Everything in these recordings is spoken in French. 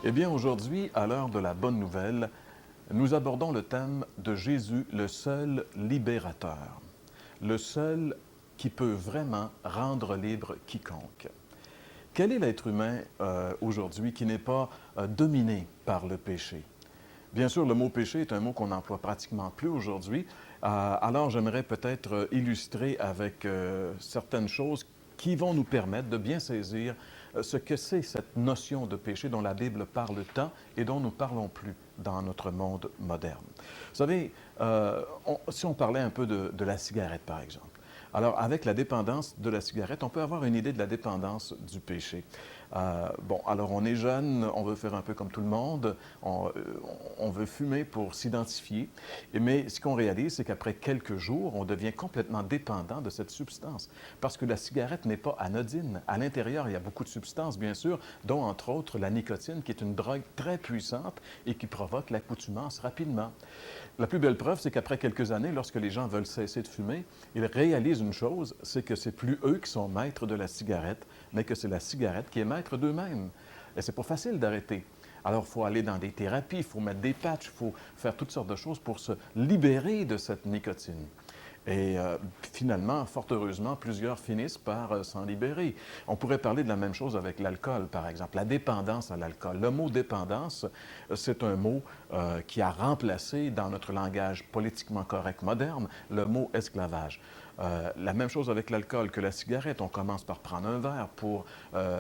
Eh bien, aujourd'hui, à l'heure de la bonne nouvelle, nous abordons le thème de Jésus, le seul libérateur, le seul qui peut vraiment rendre libre quiconque. Quel est l'être humain aujourd'hui qui n'est pas dominé par le péché? Bien sûr, le mot péché est un mot qu'on n'emploie pratiquement plus aujourd'hui. Alors, j'aimerais peut-être illustrer avec certaines choses qui vont nous permettre de bien saisir ce que c'est cette notion de péché dont la Bible parle tant et dont nous ne parlons plus dans notre monde moderne. Vous savez, si on parlait un peu de la cigarette, par exemple. Alors, avec la dépendance de la cigarette, on peut avoir une idée de la dépendance du péché. Bon, alors on est jeune, on veut faire un peu comme tout le monde, on veut fumer pour s'identifier, mais ce qu'on réalise, c'est qu'après quelques jours, on devient complètement dépendant de cette substance, parce que la cigarette n'est pas anodine. À l'intérieur, il y a beaucoup de substances, bien sûr, dont entre autres la nicotine, qui est une drogue très puissante et qui provoque l'accoutumance rapidement. La plus belle preuve, c'est qu'après quelques années, lorsque les gens veulent cesser de fumer, ils réalisent une chose, c'est que c'est plus eux qui sont maîtres de la cigarette, mais que c'est la cigarette qui est maître d'eux-mêmes. Et c'est pas facile d'arrêter. Alors, il faut aller dans des thérapies, il faut mettre des patchs, il faut faire toutes sortes de choses pour se libérer de cette nicotine. Et finalement, fort heureusement, plusieurs finissent par s'en libérer. On pourrait parler de la même chose avec l'alcool, par exemple, la dépendance à l'alcool. Le mot dépendance, c'est un mot qui a remplacé dans notre langage politiquement correct moderne le mot esclavage. La même chose avec l'alcool que la cigarette. On commence par prendre un verre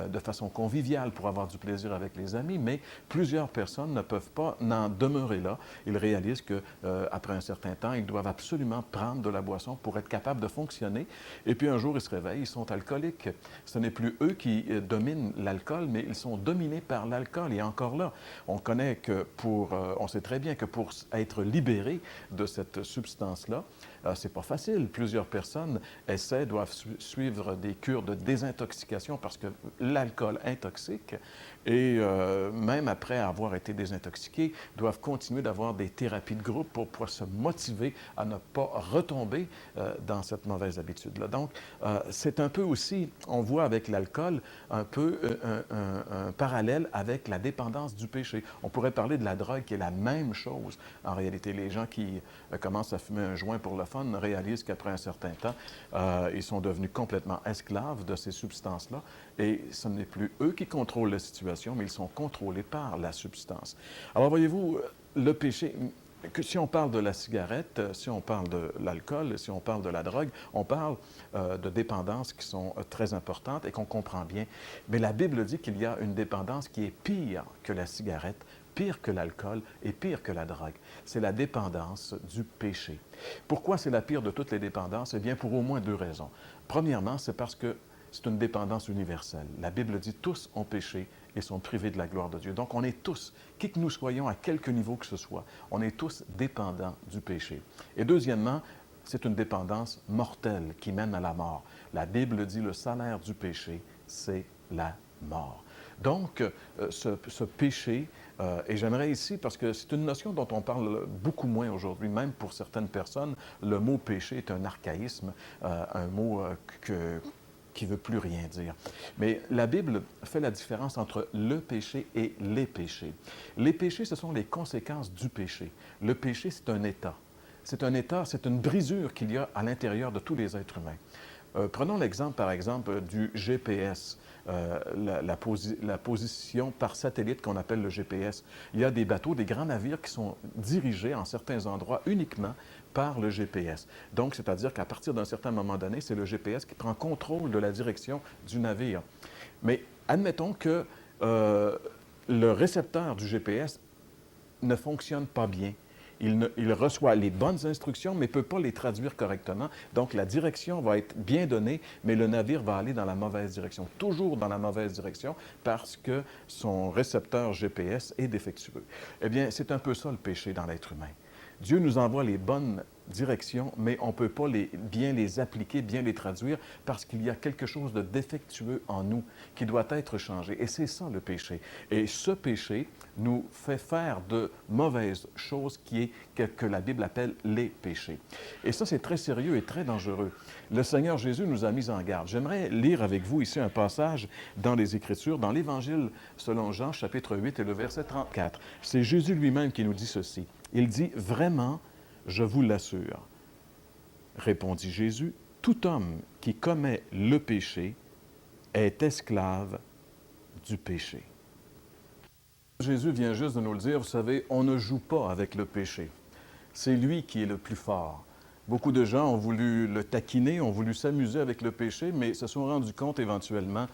de façon conviviale pour avoir du plaisir avec les amis, mais plusieurs personnes ne peuvent pas n'en demeurer là. Ils réalisent qu'après un certain temps, ils doivent absolument prendre de la boisson pour être capables de fonctionner. Et puis un jour, ils se réveillent, ils sont alcooliques. Ce n'est plus eux qui dominent l'alcool, mais ils sont dominés par l'alcool. Et encore là, on sait très bien que pour être libéré de cette substance-là, c'est pas facile. Plusieurs personnes doivent suivre des cures de désintoxication parce que l'alcool intoxique et même après avoir été désintoxiqués, doivent continuer d'avoir des thérapies de groupe pour pouvoir se motiver à ne pas retomber dans cette mauvaise habitude-là. Donc, c'est un peu aussi, on voit avec l'alcool, un peu un parallèle avec la dépendance du péché. On pourrait parler de la drogue qui est la même chose. En réalité, les gens qui commencent à fumer un joint pour le fun réalisent qu'après un certain temps, ils sont devenus complètement esclaves de ces substances-là et ce n'est plus eux qui contrôlent la situation, mais ils sont contrôlés par la substance. Alors voyez-vous, le péché, que si on parle de la cigarette, si on parle de l'alcool, si on parle de la drogue, on parle de dépendances qui sont très importantes et qu'on comprend bien. Mais la Bible dit qu'il y a une dépendance qui est pire que la cigarette, pire que l'alcool et pire que la drogue. C'est la dépendance du péché. Pourquoi c'est la pire de toutes les dépendances? Eh bien, pour au moins deux raisons. Premièrement, c'est parce que c'est une dépendance universelle. La Bible dit tous ont péché et sont privés de la gloire de Dieu. Donc, on est tous, qui que nous soyons, à quelque niveau que ce soit, on est tous dépendants du péché. Et deuxièmement, c'est une dépendance mortelle qui mène à la mort. La Bible dit le salaire du péché, c'est la mort. Donc, ce péché, et j'aimerais ici, parce que c'est une notion dont on parle beaucoup moins aujourd'hui, même pour certaines personnes, le mot péché est un archaïsme, un mot qui ne veut plus rien dire. Mais la Bible fait la différence entre le péché et les péchés. Les péchés, ce sont les conséquences du péché. Le péché, c'est un état. C'est un état, c'est une brisure qu'il y a à l'intérieur de tous les êtres humains. Prenons l'exemple, par exemple, du GPS, la position par satellite qu'on appelle le GPS. Il y a des bateaux, des grands navires qui sont dirigés en certains endroits uniquement par le GPS. Donc, c'est-à-dire qu'à partir d'un certain moment donné, c'est le GPS qui prend contrôle de la direction du navire. Mais admettons que le récepteur du GPS ne fonctionne pas bien. Il reçoit les bonnes instructions, mais ne peut pas les traduire correctement. Donc, la direction va être bien donnée, mais le navire va aller dans la mauvaise direction, toujours dans la mauvaise direction, parce que son récepteur GPS est défectueux. Eh bien, c'est un peu ça le péché dans l'être humain. Dieu nous envoie les bonnes directions, mais on ne peut pas bien les appliquer, bien les traduire, parce qu'il y a quelque chose de défectueux en nous qui doit être changé. Et c'est ça le péché. Et ce péché nous fait faire de mauvaises choses que la Bible appelle les péchés. Et ça, c'est très sérieux et très dangereux. Le Seigneur Jésus nous a mis en garde. J'aimerais lire avec vous ici un passage dans les Écritures, dans l'Évangile selon Jean, chapitre 8 et le verset 34. C'est Jésus lui-même qui nous dit ceci. Il dit « Vraiment, je vous l'assure, répondit Jésus, tout homme qui commet le péché est esclave du péché. » Jésus vient juste de nous le dire, vous savez, on ne joue pas avec le péché. C'est lui qui est le plus fort. Beaucoup de gens ont voulu le taquiner, ont voulu s'amuser avec le péché, mais se sont rendus compte éventuellement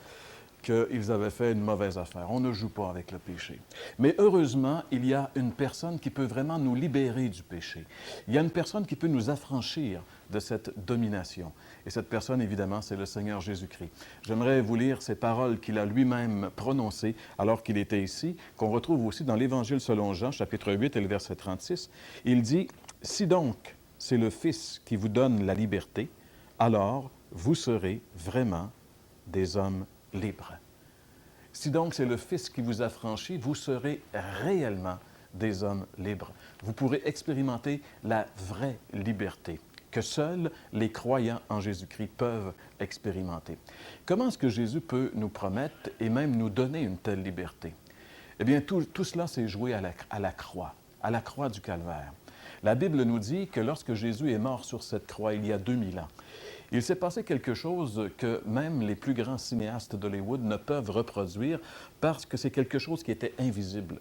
qu'ils avaient fait une mauvaise affaire. On ne joue pas avec le péché. Mais heureusement, il y a une personne qui peut vraiment nous libérer du péché. Il y a une personne qui peut nous affranchir de cette domination. Et cette personne, évidemment, c'est le Seigneur Jésus-Christ. J'aimerais vous lire ces paroles qu'il a lui-même prononcées alors qu'il était ici, qu'on retrouve aussi dans l'Évangile selon Jean, chapitre 8 et le verset 36. Il dit, « Si donc c'est le Fils qui vous donne la liberté, alors vous serez vraiment des hommes libres. » Si donc c'est le Fils qui vous affranchit, vous serez réellement des hommes libres. Vous pourrez expérimenter la vraie liberté que seuls les croyants en Jésus-Christ peuvent expérimenter. Comment est-ce que Jésus peut nous promettre et même nous donner une telle liberté? Eh bien, tout cela s'est joué à la croix du Calvaire. La Bible nous dit que lorsque Jésus est mort sur cette croix il y a 2000 ans, il s'est passé quelque chose que même les plus grands cinéastes d'Hollywood ne peuvent reproduire parce que c'est quelque chose qui était invisible.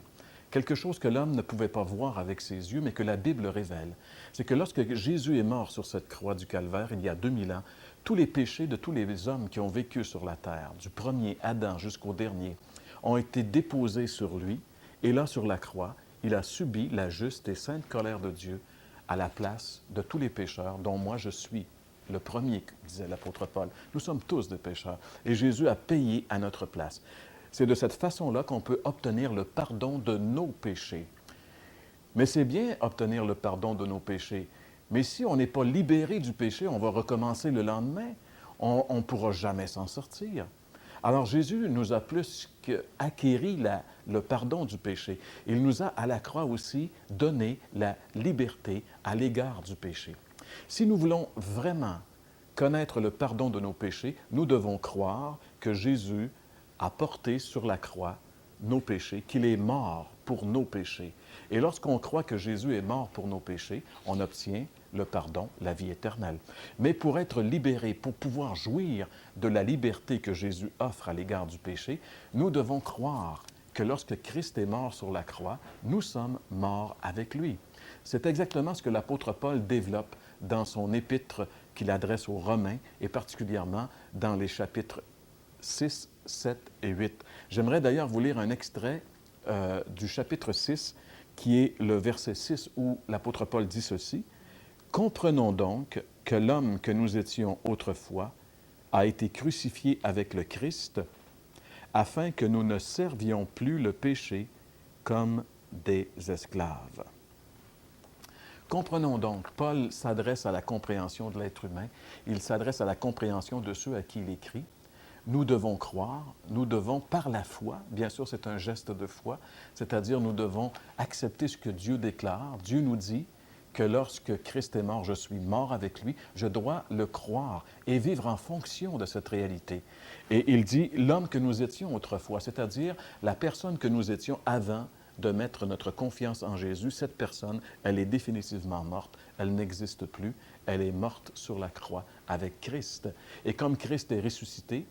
Quelque chose que l'homme ne pouvait pas voir avec ses yeux, mais que la Bible révèle. C'est que lorsque Jésus est mort sur cette croix du Calvaire, il y a 2000 ans, tous les péchés de tous les hommes qui ont vécu sur la terre, du premier Adam jusqu'au dernier, ont été déposés sur lui. Et là, sur la croix, il a subi la juste et sainte colère de Dieu à la place de tous les pécheurs, dont moi je suis le premier, disait l'apôtre Paul. Nous sommes tous des pécheurs. Et Jésus a payé à notre place. C'est de cette façon-là qu'on peut obtenir le pardon de nos péchés. Mais c'est bien obtenir le pardon de nos péchés. Mais si on n'est pas libéré du péché, on va recommencer le lendemain. On ne pourra jamais s'en sortir. Alors Jésus nous a plus qu'acquéri le pardon du péché. Il nous a à la croix aussi donné la liberté à l'égard du péché. Si nous voulons vraiment connaître le pardon de nos péchés, nous devons croire que Jésus a porté sur la croix nos péchés, qu'il est mort pour nos péchés. Et lorsqu'on croit que Jésus est mort pour nos péchés, on obtient le pardon, la vie éternelle. Mais pour être libéré, pour pouvoir jouir de la liberté que Jésus offre à l'égard du péché, nous devons croire que lorsque Christ est mort sur la croix, nous sommes morts avec lui. C'est exactement ce que l'apôtre Paul développe dans son épître qu'il adresse aux Romains et particulièrement dans les chapitres 6, 7 et 8. J'aimerais d'ailleurs vous lire un extrait du chapitre 6 qui est le verset 6 où l'apôtre Paul dit ceci. « Comprenons donc que l'homme que nous étions autrefois a été crucifié avec le Christ afin que nous ne servions plus le péché comme des esclaves. » Comprenons donc, Paul s'adresse à la compréhension de l'être humain, il s'adresse à la compréhension de ceux à qui il écrit. Nous devons croire, nous devons par la foi, bien sûr c'est un geste de foi, c'est-à-dire nous devons accepter ce que Dieu déclare. Dieu nous dit que lorsque Christ est mort, je suis mort avec lui, je dois le croire et vivre en fonction de cette réalité. Et il dit, l'homme que nous étions autrefois, c'est-à-dire la personne que nous étions avant de mettre notre confiance en Jésus, cette personne, elle est définitivement morte, elle n'existe plus, elle est morte sur la croix avec Christ. Et comme Christ est ressuscité,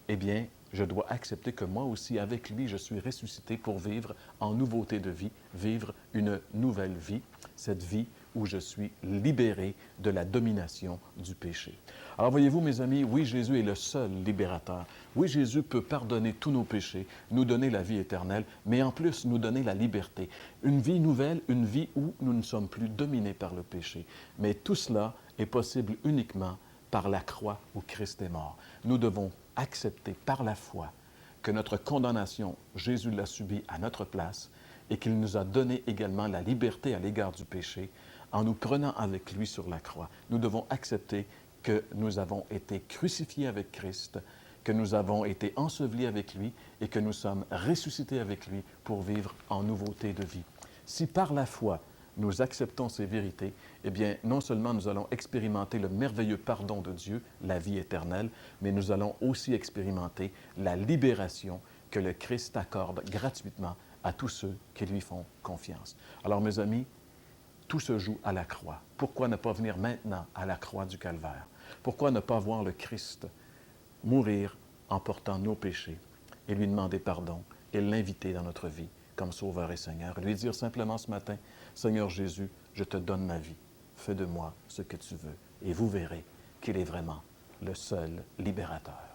eh bien, je dois accepter que moi aussi, avec lui, je suis ressuscité pour vivre en nouveauté de vie, vivre une nouvelle vie, cette vie où je suis libéré de la domination du péché. Alors voyez-vous, mes amis, oui, Jésus est le seul libérateur. Oui, Jésus peut pardonner tous nos péchés, nous donner la vie éternelle, mais en plus nous donner la liberté. Une vie nouvelle, une vie où nous ne sommes plus dominés par le péché. Mais tout cela est possible uniquement par la croix où Christ est mort. Nous devons accepter par la foi que notre condamnation, Jésus l'a subie à notre place et qu'il nous a donné également la liberté à l'égard du péché en nous prenant avec lui sur la croix. Nous devons accepter que nous avons été crucifiés avec Christ, que nous avons été ensevelis avec lui et que nous sommes ressuscités avec lui pour vivre en nouveauté de vie. Si par la foi, nous acceptons ces vérités, eh bien, non seulement nous allons expérimenter le merveilleux pardon de Dieu, la vie éternelle, mais nous allons aussi expérimenter la libération que le Christ accorde gratuitement à tous ceux qui lui font confiance. Alors, mes amis, tout se joue à la croix. Pourquoi ne pas venir maintenant à la croix du Calvaire? Pourquoi ne pas voir le Christ mourir en portant nos péchés et lui demander pardon et l'inviter dans notre vie comme Sauveur et Seigneur? Lui dire simplement ce matin, Seigneur Jésus, je te donne ma vie. Fais de moi ce que tu veux. Et vous verrez qu'il est vraiment le seul libérateur.